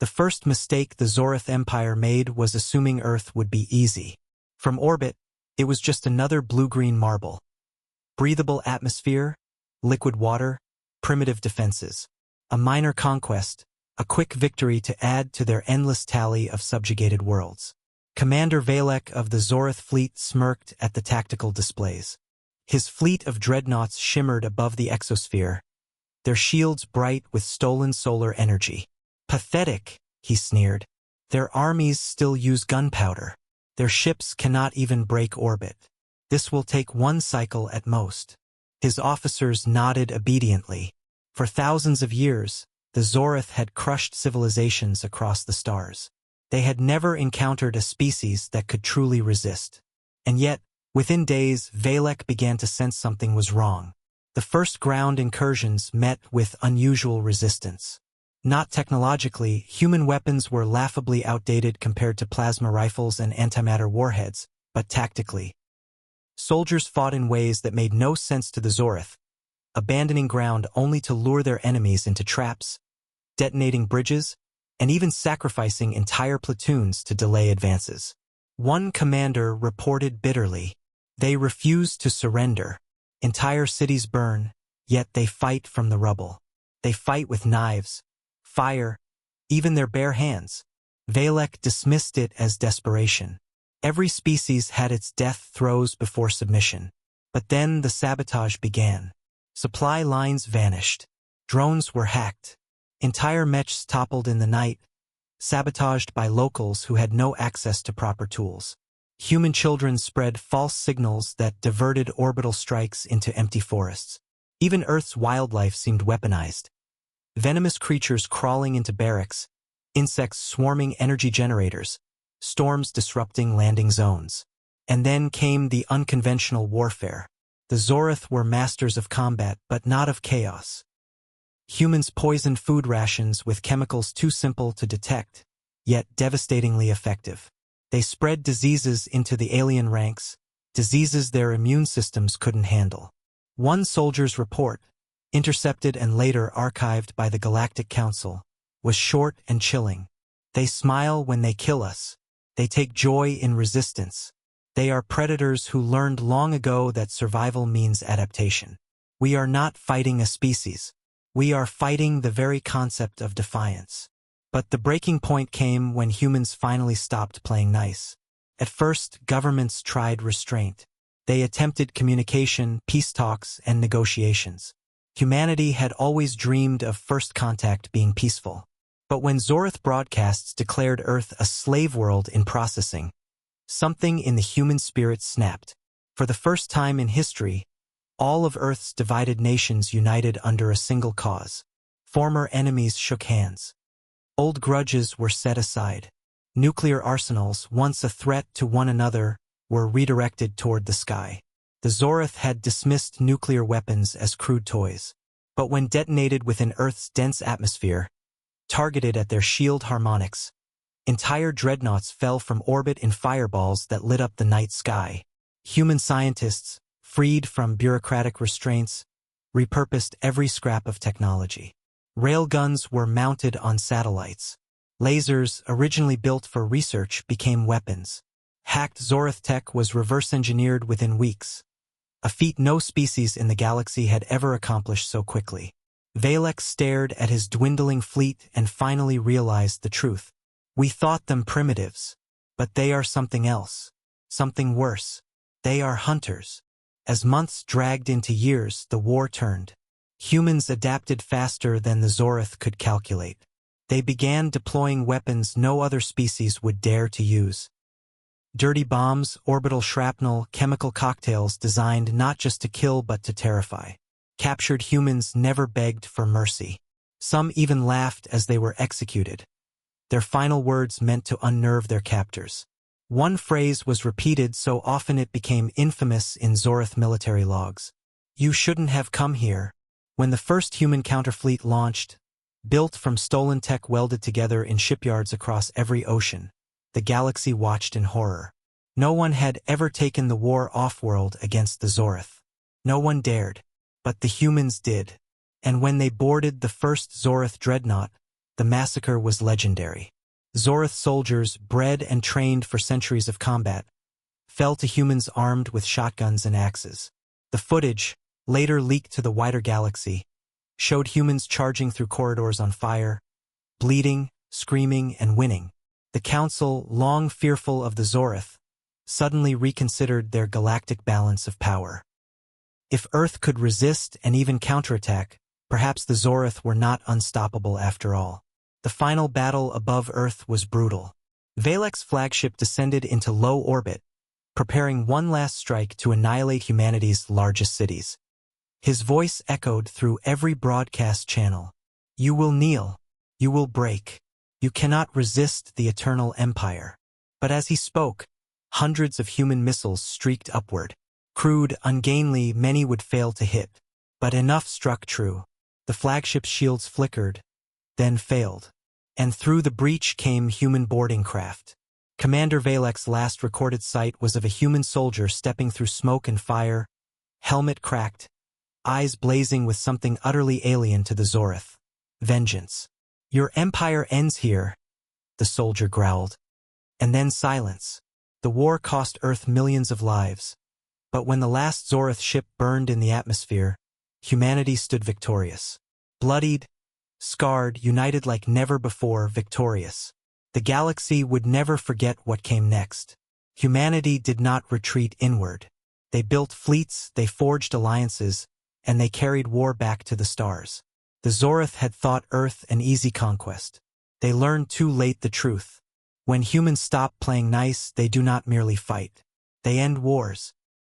The first mistake the Zorith Empire made was assuming Earth would be easy. From orbit, it was just another blue-green marble. Breathable atmosphere, liquid water, primitive defenses. A minor conquest, a quick victory to add to their endless tally of subjugated worlds. Commander Valek of the Zorith fleet smirked at the tactical displays. His fleet of dreadnoughts shimmered above the exosphere, their shields bright with stolen solar energy. Pathetic, he sneered. Their armies still use gunpowder. Their ships cannot even break orbit. This will take one cycle at most. His officers nodded obediently. For thousands of years, the Zorith had crushed civilizations across the stars. They had never encountered a species that could truly resist. And yet, within days, Valek began to sense something was wrong. The first ground incursions met with unusual resistance. Not technologically, human weapons were laughably outdated compared to plasma rifles and antimatter warheads, but tactically. Soldiers fought in ways that made no sense to the Zorith, abandoning ground only to lure their enemies into traps, detonating bridges, and even sacrificing entire platoons to delay advances. One commander reported bitterly, "They refuse to surrender. Entire cities burn, yet they fight from the rubble. They fight with knives, fire, even their bare hands." Valek dismissed it as desperation. Every species had its death throes before submission. But then the sabotage began. Supply lines vanished. Drones were hacked. Entire mechs toppled in the night, sabotaged by locals who had no access to proper tools. Human children spread false signals that diverted orbital strikes into empty forests. Even Earth's wildlife seemed weaponized. Venomous creatures crawling into barracks, insects swarming energy generators, storms disrupting landing zones. And then came the unconventional warfare. The Zorith were masters of combat, but not of chaos. Humans poisoned food rations with chemicals too simple to detect, yet devastatingly effective. They spread diseases into the alien ranks, diseases their immune systems couldn't handle. One soldier's report, intercepted and later archived by the Galactic Council, was short and chilling. "They smile when they kill us. They take joy in resistance. They are predators who learned long ago that survival means adaptation. We are not fighting a species. We are fighting the very concept of defiance." But the breaking point came when humans finally stopped playing nice. At first, governments tried restraint. They attempted communication, peace talks, and negotiations. Humanity had always dreamed of first contact being peaceful. But when Zorith broadcasts declared Earth a slave world in processing, something in the human spirit snapped. For the first time in history, all of Earth's divided nations united under a single cause. Former enemies shook hands. Old grudges were set aside. Nuclear arsenals, once a threat to one another, were redirected toward the sky. The Zorith had dismissed nuclear weapons as crude toys. But when detonated within Earth's dense atmosphere, targeted at their shield harmonics, entire dreadnoughts fell from orbit in fireballs that lit up the night sky. Human scientists, freed from bureaucratic restraints, repurposed every scrap of technology. Railguns were mounted on satellites. Lasers, originally built for research, became weapons. Hacked Zorith tech was reverse-engineered within weeks, a feat no species in the galaxy had ever accomplished so quickly. Valek stared at his dwindling fleet and finally realized the truth. "We thought them primitives, but they are something else, something worse. They are hunters." As months dragged into years, the war turned. Humans adapted faster than the Zorith could calculate. They began deploying weapons no other species would dare to use. Dirty bombs, orbital shrapnel, chemical cocktails designed not just to kill but to terrify. Captured humans never begged for mercy. Some even laughed as they were executed. Their final words meant to unnerve their captors. One phrase was repeated so often it became infamous in Zorith military logs. "You shouldn't have come here." When the first human counterfleet launched, built from stolen tech welded together in shipyards across every ocean, the galaxy watched in horror. No one had ever taken the war off-world against the Zorith. No one dared. But the humans did. And when they boarded the first Zorith dreadnought, the massacre was legendary. Zorith soldiers, bred and trained for centuries of combat, fell to humans armed with shotguns and axes. The footage, later leaked to the wider galaxy, showed humans charging through corridors on fire, bleeding, screaming, and winning. The Council, long fearful of the Zorith, suddenly reconsidered their galactic balance of power. If Earth could resist and even counterattack, perhaps the Zorith were not unstoppable after all. The final battle above Earth was brutal. Valek's flagship descended into low orbit, preparing one last strike to annihilate humanity's largest cities. His voice echoed through every broadcast channel. "You will kneel. You will break. You cannot resist the eternal empire." But as he spoke, hundreds of human missiles streaked upward. Crude, ungainly, many would fail to hit. But enough struck true. The flagship's shields flickered, then failed. And through the breach came human boarding craft. Commander Valek's last recorded sight was of a human soldier stepping through smoke and fire, helmet cracked, eyes blazing with something utterly alien to the Zorith. Vengeance. "Your empire ends here," the soldier growled. And then silence. The war cost Earth millions of lives. But when the last Zorith ship burned in the atmosphere, humanity stood victorious. Bloodied, scarred, united like never before, victorious. The galaxy would never forget what came next. Humanity did not retreat inward. They built fleets, they forged alliances, and they carried war back to the stars. The Zorith had thought Earth an easy conquest. They learned too late the truth. When humans stop playing nice, they do not merely fight. They end wars.